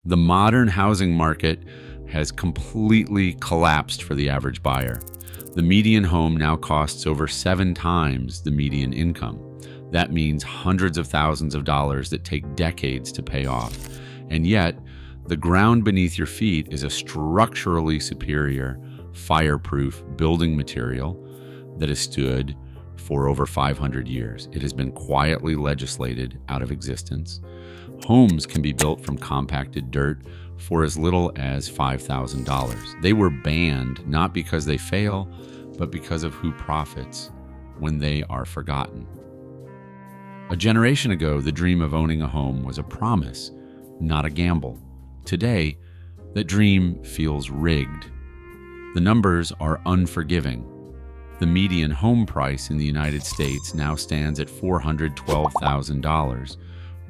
The modern housing market has completely collapsed for the average buyer. The median home now costs over 7 times the median income. That means hundreds of thousands of dollars that take decades to pay off. And yet, the ground beneath your feet is a structurally superior, fireproof building material that has stood for over 500 years. It has been quietly legislated out of existence. Homes can be built from compacted dirt for as little as $5,000. They were banned not because they fail, but because of who profits when they are forgotten. A generation ago, the dream of owning a home was a promise, not a gamble. Today, that dream feels rigged. The numbers are unforgiving. The median home price in the United States now stands at $412,000,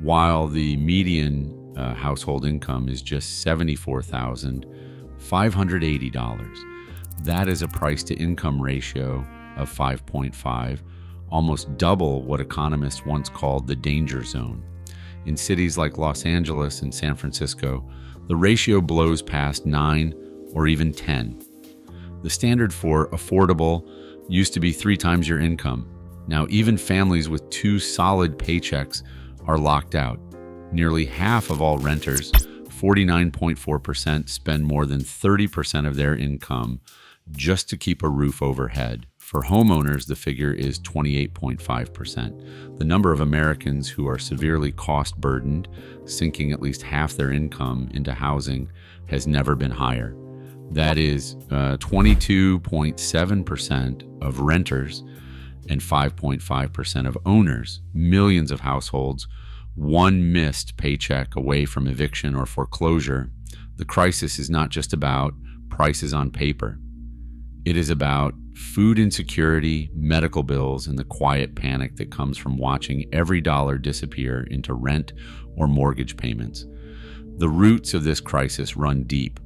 while the median household income is just $74,580. That is a price-to-income ratio of 5.5, almost double what economists once called the danger zone. In cities like Los Angeles and San Francisco, the ratio blows past 9 or even 10. The standard for affordable used to be 3 times your income. Now, even families with 2 solid paychecks are locked out. Nearly half of all renters, 49.4%, spend more than 30% of their income just to keep a roof overhead. For homeowners, the figure is 28.5%. The number of Americans who are severely cost-burdened, sinking at least half their income into housing, has never been higher. That is 22.7% of renters and 5.5% of owners, millions of households, one missed paycheck away from eviction or foreclosure. The crisis is not just about prices on paper. It is about food insecurity, medical bills, and the quiet panic that comes from watching every dollar disappear into rent or mortgage payments. The roots of this crisis run deep.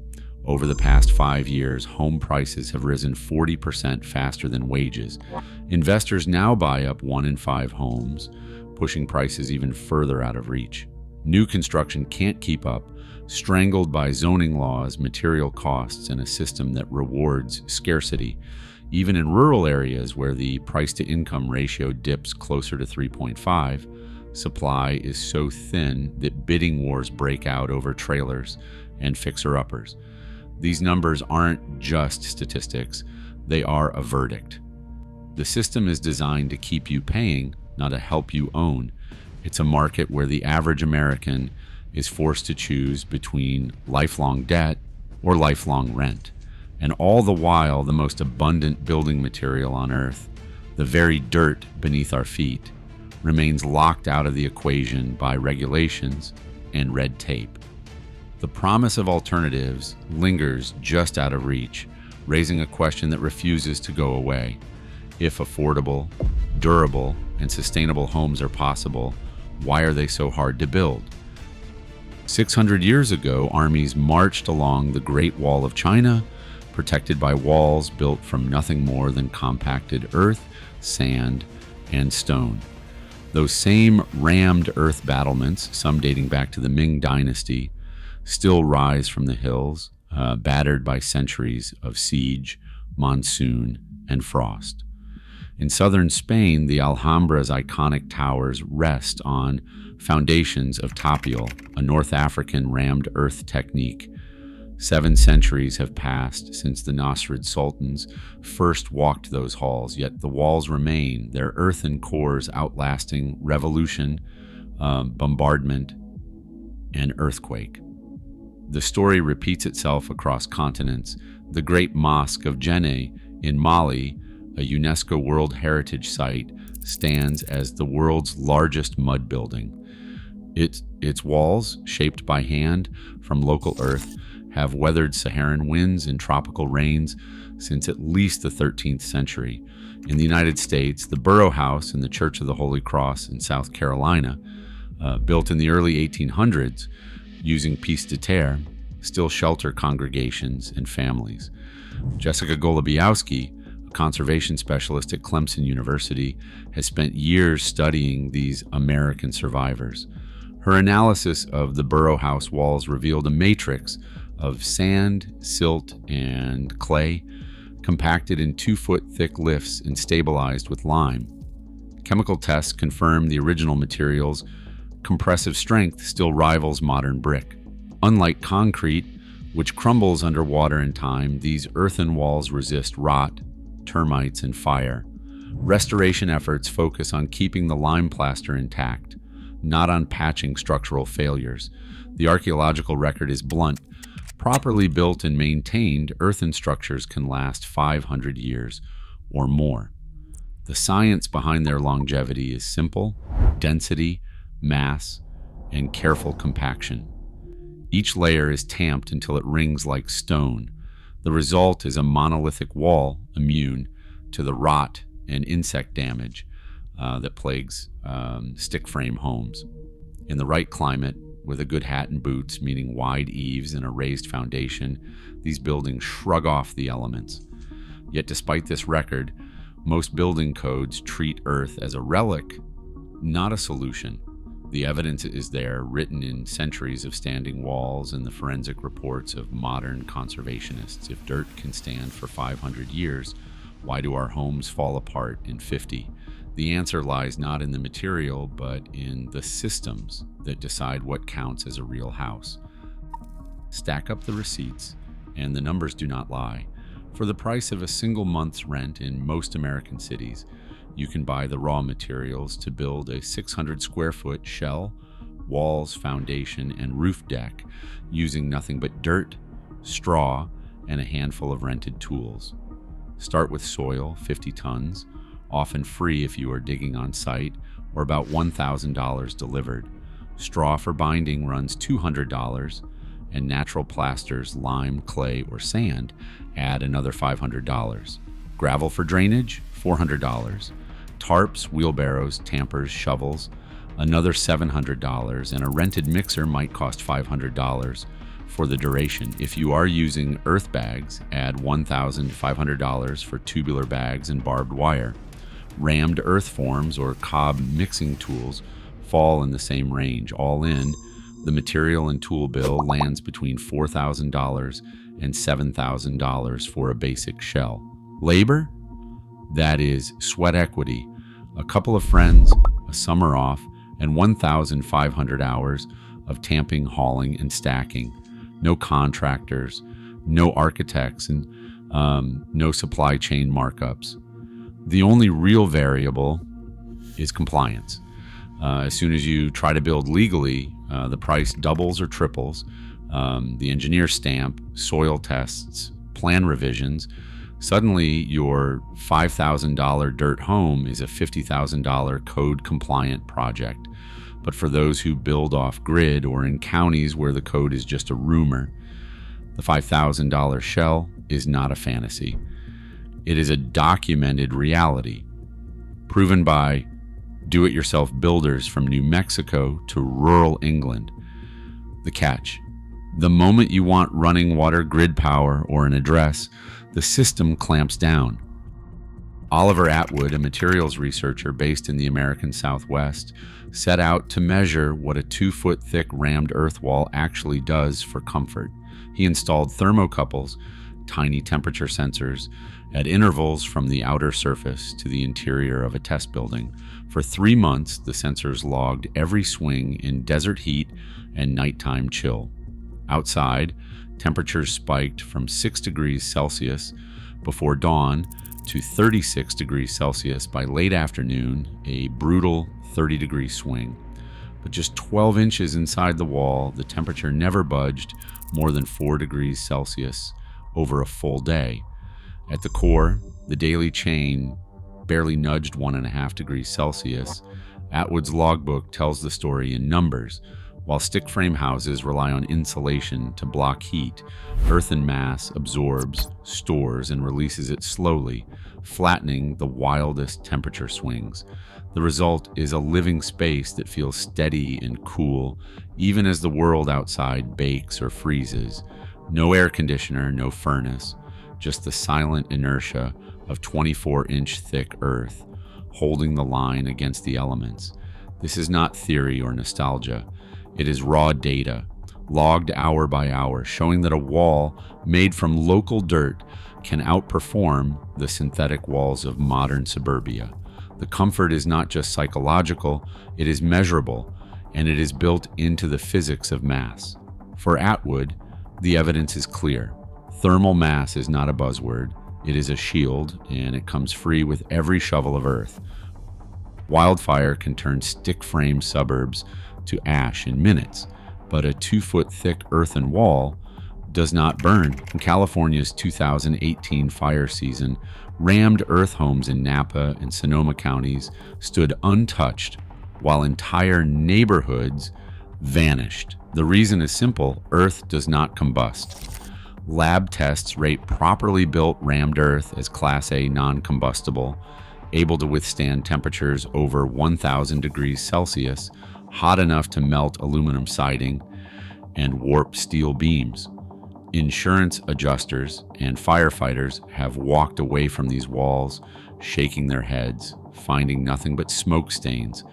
Over the past 5 years, home prices have risen 40% faster than wages. Investors now buy up 1 in 5 homes, pushing prices even further out of reach. New construction can't keep up, strangled by zoning laws, material costs, and a system that rewards scarcity. Even in rural areas where the price-to-income ratio dips closer to 3.5, supply is so thin that bidding wars break out over trailers and fixer-uppers. These numbers aren't just statistics, they are a verdict. The system is designed to keep you paying, not to help you own. It's a market where the average American is forced to choose between lifelong debt or lifelong rent. And all the while, the most abundant building material on earth, the very dirt beneath our feet, remains locked out of the equation by regulations and red tape. The promise of alternatives lingers just out of reach, raising a question that refuses to go away. If affordable, durable, and sustainable homes are possible, why are they so hard to build? 600 years ago, armies marched along the Great Wall of China, protected by walls built from nothing more than compacted earth, sand, and stone. Those same rammed earth battlements, some dating back to the Ming Dynasty, still rise from the hills, battered by centuries of siege, monsoon, and frost. In southern Spain, the Alhambra's iconic towers rest on foundations of tapial, a North African rammed earth technique. 7 centuries have passed since the Nasrid sultans first walked those halls, yet the walls remain, their earthen cores outlasting revolution, bombardment, and earthquake. The story repeats itself across continents. The Great Mosque of Djenné in Mali, a UNESCO World Heritage Site, stands as the world's largest mud building. Its walls, shaped by hand from local earth, have weathered Saharan winds and tropical rains since at least the 13th century. In the United States, the Burrow House and the Church of the Holy Cross in South Carolina, built in the early 1800s using pièce de terre, still shelter congregations and families. Jessica Golubiowski, a conservation specialist at Clemson University, has spent years studying these American survivors. Her analysis of the Burrow House walls revealed a matrix of sand, silt, and clay compacted in 2-foot thick lifts and stabilized with lime. Chemical tests confirmed the original material's compressive strength still rivals modern brick. Unlike concrete, which crumbles under water and time, these earthen walls resist rot, termites, and fire. Restoration efforts focus on keeping the lime plaster intact, not on patching structural failures. The archaeological record is blunt. Properly built and maintained, earthen structures can last 500 years or more. The science behind their longevity is simple: density, mass, and careful compaction. Each layer is tamped until it rings like stone. The result is a monolithic wall immune to the rot and insect damage that plagues stick frame homes. In the right climate, with a good hat and boots, meaning wide eaves and a raised foundation, these buildings shrug off the elements. Yet despite this record, most building codes treat earth as a relic, not a solution. The evidence is there, written in centuries of standing walls and the forensic reports of modern conservationists. If dirt can stand for 500 years, why do our homes fall apart in 50? The answer lies not in the material, but in the systems that decide what counts as a real house. Stack up the receipts, and the numbers do not lie. For the price of a single month's rent in most American cities, you can buy the raw materials to build a 600 square foot shell, walls, foundation, and roof deck using nothing but dirt, straw, and a handful of rented tools. Start with soil, 50 tons, often free if you are digging on site, or about $1,000 delivered. Straw for binding runs $200, and natural plasters, lime, clay, or sand add another $500. Gravel for drainage, $400. Tarps, wheelbarrows, tampers, shovels, another $700, and a rented mixer might cost $500 for the duration. If you are using earth bags, add $1,500 for tubular bags and barbed wire. Rammed earth forms or cob mixing tools fall in the same range. All in, the material and tool bill lands between $4,000 and $7,000 for a basic shell. Labor? That is sweat equity, a couple of friends, a summer off, and 1,500 hours of tamping, hauling, and stacking. No contractors, no architects, and no supply chain markups. The only real variable is compliance. As soon as you try to build legally, the price doubles or triples. The engineer stamp, soil tests, plan revisions. Suddenly, your $5,000 dirt home is a $50,000 code-compliant project. But for those who build off-grid or in counties where the code is just a rumor, the $5,000 shell is not a fantasy. It is a documented reality, proven by do-it-yourself builders from New Mexico to rural England. The catch: the moment you want running water, grid power, or an address, the system clamps down. Oliver Atwood, a materials researcher based in the American Southwest, set out to measure what a 2-foot thick rammed earth wall actually does for comfort. He installed thermocouples, tiny temperature sensors, at intervals from the outer surface to the interior of a test building. For 3 months, the sensors logged every swing in desert heat and nighttime chill. Outside, temperatures spiked from 6 degrees Celsius before dawn to 36 degrees Celsius by late afternoon, a brutal 30-degree swing. But just 12 inches inside the wall, the temperature never budged more than 4 degrees Celsius over a full day. At the core, the daily chain barely nudged 1.5 degrees Celsius. Atwood's logbook tells the story in numbers. While stick frame houses rely on insulation to block heat, earthen mass absorbs, stores, and releases it slowly, flattening the wildest temperature swings. The result is a living space that feels steady and cool, even as the world outside bakes or freezes. No air conditioner, no furnace, just the silent inertia of 24-inch thick earth, holding the line against the elements. This is not theory or nostalgia. It is raw data, logged hour by hour, showing that a wall made from local dirt can outperform the synthetic walls of modern suburbia. The comfort is not just psychological, it is measurable, and it is built into the physics of mass. For Atwood, the evidence is clear. Thermal mass is not a buzzword, it is a shield, and it comes free with every shovel of earth. Wildfire can turn stick-frame suburbs to ash in minutes, but a 2-foot thick earthen wall does not burn. In California's 2018 fire season, rammed earth homes in Napa and Sonoma counties stood untouched, while entire neighborhoods vanished. The reason is simple: earth does not combust. Lab tests rate properly built rammed earth as Class A non-combustible, able to withstand temperatures over 1,000 degrees Celsius, hot enough to melt aluminum siding and warp steel beams. Insurance adjusters and firefighters have walked away from these walls, shaking their heads, finding nothing but smoke stains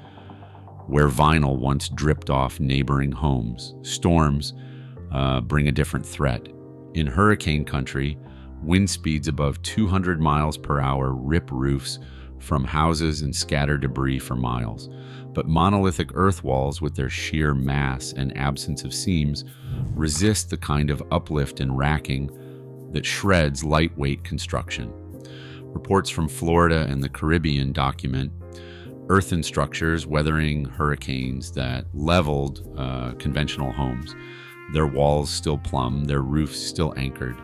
where vinyl once dripped off neighboring homes. Storms bring a different threat. In hurricane country, wind speeds above 200 miles per hour rip roofs from houses and scatter debris for miles. But monolithic earth walls, with their sheer mass and absence of seams, resist the kind of uplift and racking that shreds lightweight construction. Reports from Florida and the Caribbean document earthen structures weathering hurricanes that leveled conventional homes. Their walls still plumb, their roofs still anchored.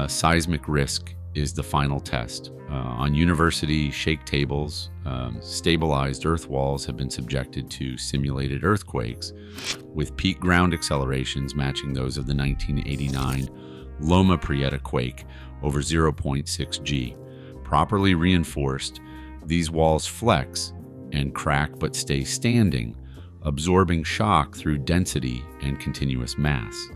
Seismic risk is the final test. On university shake tables, stabilized earth walls have been subjected to simulated earthquakes, with peak ground accelerations matching those of the 1989 Loma Prieta quake over 0.6 G. Properly reinforced, these walls flex and crack but stay standing, absorbing shock through density and continuous mass.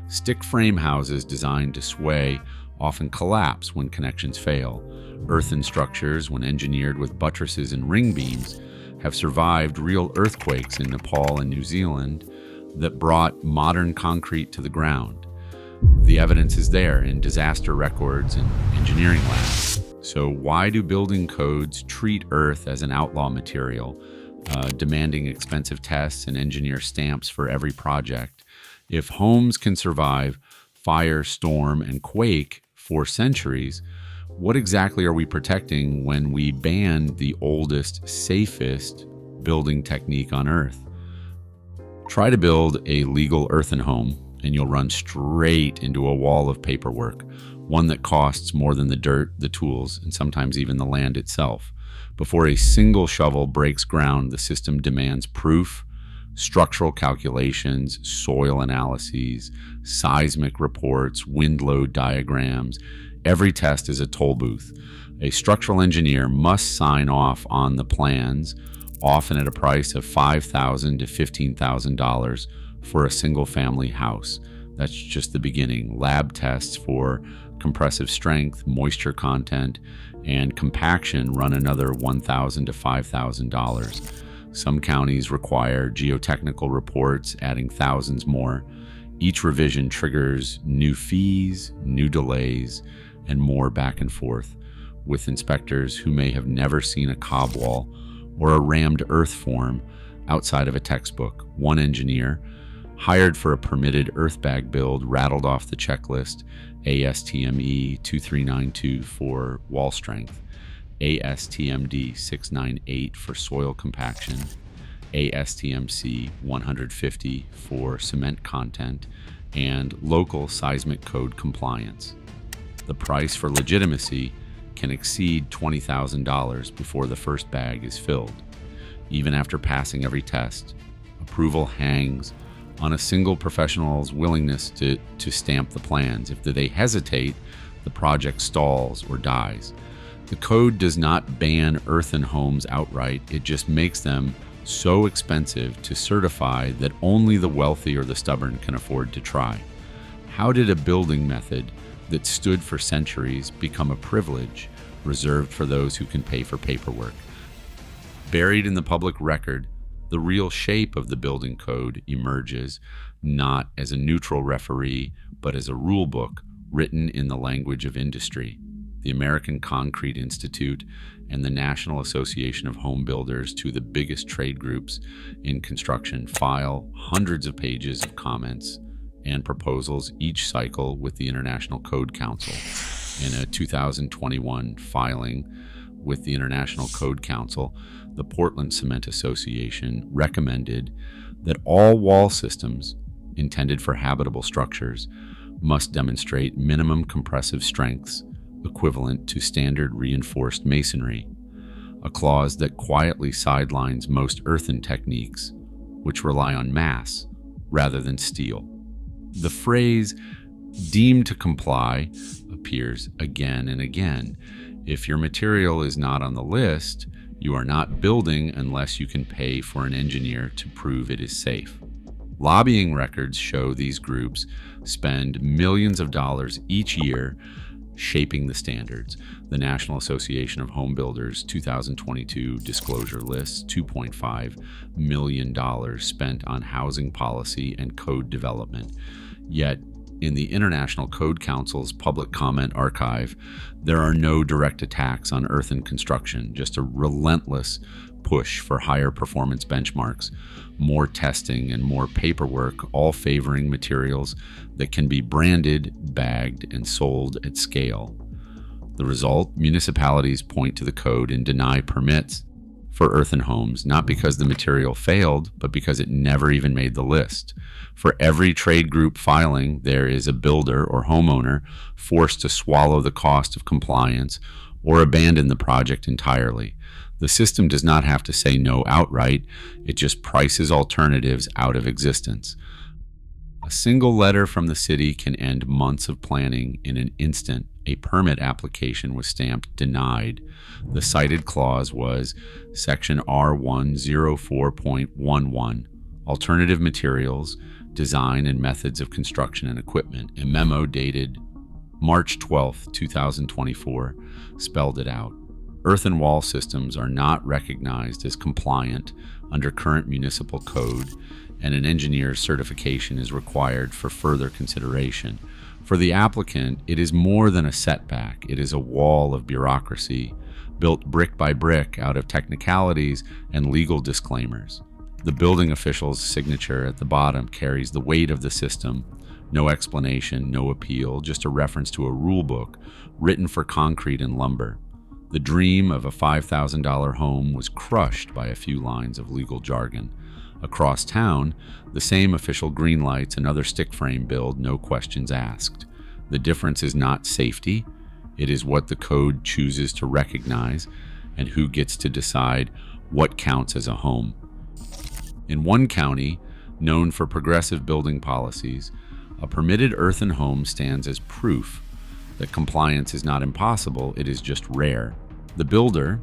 Stick frame houses designed to sway often collapse when connections fail. Earthen structures, when engineered with buttresses and ring beams, have survived real earthquakes in Nepal and New Zealand that brought modern concrete to the ground. The evidence is there in disaster records and engineering labs. So why do building codes treat earth as an outlaw material, demanding expensive tests and engineer stamps for every project? If homes can survive fire, storm, and quake for centuries, what exactly are we protecting when we ban the oldest, safest building technique on Earth? Try to build a legal earthen home, and you'll run straight into a wall of paperwork, one that costs more than the dirt, the tools, and sometimes even the land itself. Before a single shovel breaks ground, the system demands proof, structural calculations, soil analyses, seismic reports, wind load diagrams. Every test is a toll booth. A structural engineer must sign off on the plans, often at a price of $5,000 to $15,000 for a single family house. That's just the beginning. Lab tests for compressive strength, moisture content, and compaction run another $1,000 to $5,000. Some counties require geotechnical reports, adding thousands more. Each revision triggers new fees, new delays, and more back and forth, with inspectors who may have never seen a cob wall or a rammed earth form outside of a textbook. One engineer, hired for a permitted earth bag build, rattled off the checklist: ASTME 2392 for wall strength, ASTMD 698 for soil compaction, ASTMC 150 for cement content, and local seismic code compliance. The price for legitimacy can exceed $20,000 before the first bag is filled. Even after passing every test, approval hangs on a single professional's willingness to stamp the plans. If they hesitate, the project stalls or dies. The code does not ban earthen homes outright, it just makes them so expensive to certify that only the wealthy or the stubborn can afford to try. How did a building method that stood for centuries become a privilege reserved for those who can pay for paperwork? Buried in the public record, The real shape of the building code emerges not as a neutral referee, but as a rule book written in the language of industry. The American Concrete Institute and the National Association of Home Builders, two of the biggest trade groups in construction, file hundreds of pages of comments and proposals each cycle with the International Code Council. In a 2021 filing with the International Code Council, the Portland Cement Association recommended that all wall systems intended for habitable structures must demonstrate minimum compressive strengths equivalent to standard reinforced masonry, a clause that quietly sidelines most earthen techniques, which rely on mass rather than steel. The phrase "deemed to comply" appears again and again. If your material is not on the list, you are not building unless you can pay for an engineer to prove it is safe. Lobbying records show these groups spend millions of dollars each year shaping the standards. The National Association of Home Builders 2022 disclosure lists $2.5 million spent on housing policy and code development. Yet, in the International Code Council's public comment archive, there are no direct attacks on earthen construction, just a relentless push for higher performance benchmarks, more testing, and more paperwork, all favoring materials that can be branded, bagged, and sold at scale. The result, municipalities point to the code and deny permits for earthen homes, not because the material failed, but because it never even made the list. For every trade group filing, there is a builder or homeowner forced to swallow the cost of compliance or abandon the project entirely. The system does not have to say no outright, it just prices alternatives out of existence. A single letter from the city can end months of planning in an instant. A permit application was stamped denied. The cited clause was Section R104.11, Alternative Materials, Design and Methods of Construction and Equipment. A memo dated March 12, 2024, spelled it out. Earthen wall systems are not recognized as compliant under current municipal code, and an engineer's certification is required for further consideration. For the applicant, it is more than a setback. It is a wall of bureaucracy, built brick by brick out of technicalities and legal disclaimers. The building official's signature at the bottom carries the weight of the system. No explanation, no appeal, just a reference to a rule book written for concrete and lumber. The dream of a $5,000 home was crushed by a few lines of legal jargon. Across town, the same official green lights another stick frame build, no questions asked. The difference is not safety, it is what the code chooses to recognize and who gets to decide what counts as a home. In one county, known for progressive building policies, a permitted earthen home stands as proof that compliance is not impossible, it is just rare. The builder,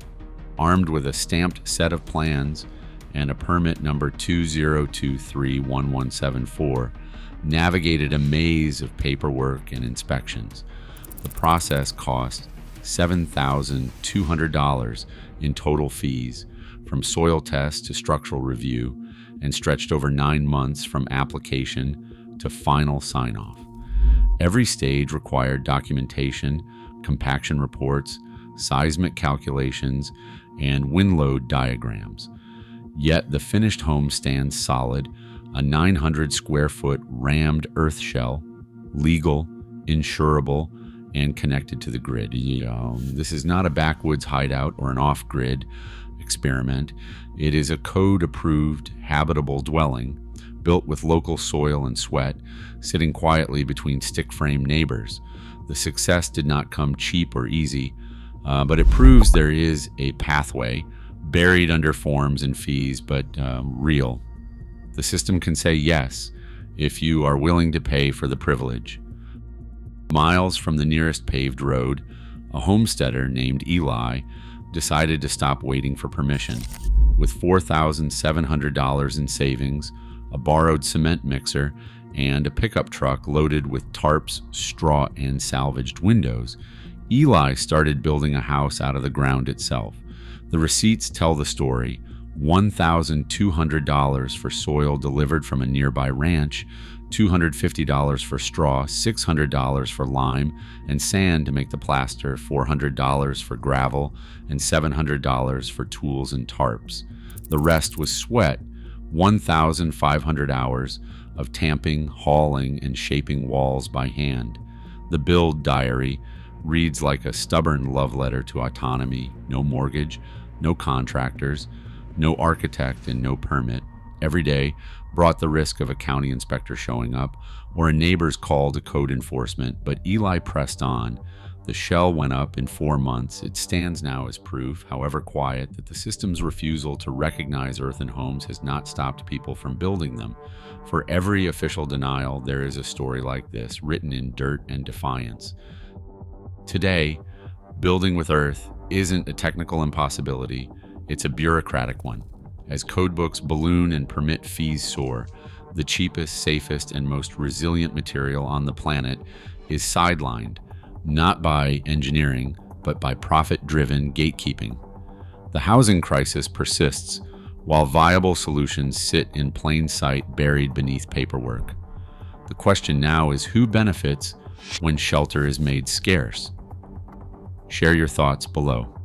armed with a stamped set of plans and a permit number 20231174, navigated a maze of paperwork and inspections. The process cost $7,200 in total fees, from soil tests to structural review, and stretched over 9 months from application to final sign-off. Every stage required documentation, compaction reports, seismic calculations, and wind load diagrams. Yet the finished home stands solid, a 900 square foot rammed earth shell, legal, insurable, and connected to the grid. This is not a backwoods hideout or an off-grid experiment. It is a code-approved, habitable dwelling, built with local soil and sweat, sitting quietly between stick-frame neighbors. The success did not come cheap or easy, but it proves there is a pathway, buried under forms and fees, but real. The system can say yes if you are willing to pay for the privilege. Miles from the nearest paved road, a homesteader named Eli decided to stop waiting for permission. With $4,700 in savings, a borrowed cement mixer, and a pickup truck loaded with tarps, straw, and salvaged windows, Eli started building a house out of the ground itself. The receipts tell the story. $1,200 for soil delivered from a nearby ranch, $250 for straw, $600 for lime and sand to make the plaster, $400 for gravel, and $700 for tools and tarps. The rest was sweat, 1,500 hours of tamping, hauling, and shaping walls by hand. The build diary reads like a stubborn love letter to autonomy: no mortgage, no contractors, no architect, and no permit. Every day brought the risk of a county inspector showing up or a neighbor's call to code enforcement, but Eli pressed on. The shell went up in 4 months. It stands now as proof, however quiet, that the system's refusal to recognize earthen homes has not stopped people from building them. For every official denial, there is a story like this, written in dirt and defiance. Today, building with earth isn't a technical impossibility, it's a bureaucratic one. As codebooks balloon and permit fees soar, the cheapest, safest, and most resilient material on the planet is sidelined, not by engineering, but by profit-driven gatekeeping. The housing crisis persists, while viable solutions sit in plain sight buried beneath paperwork. The question now is who benefits when shelter is made scarce? Share your thoughts below.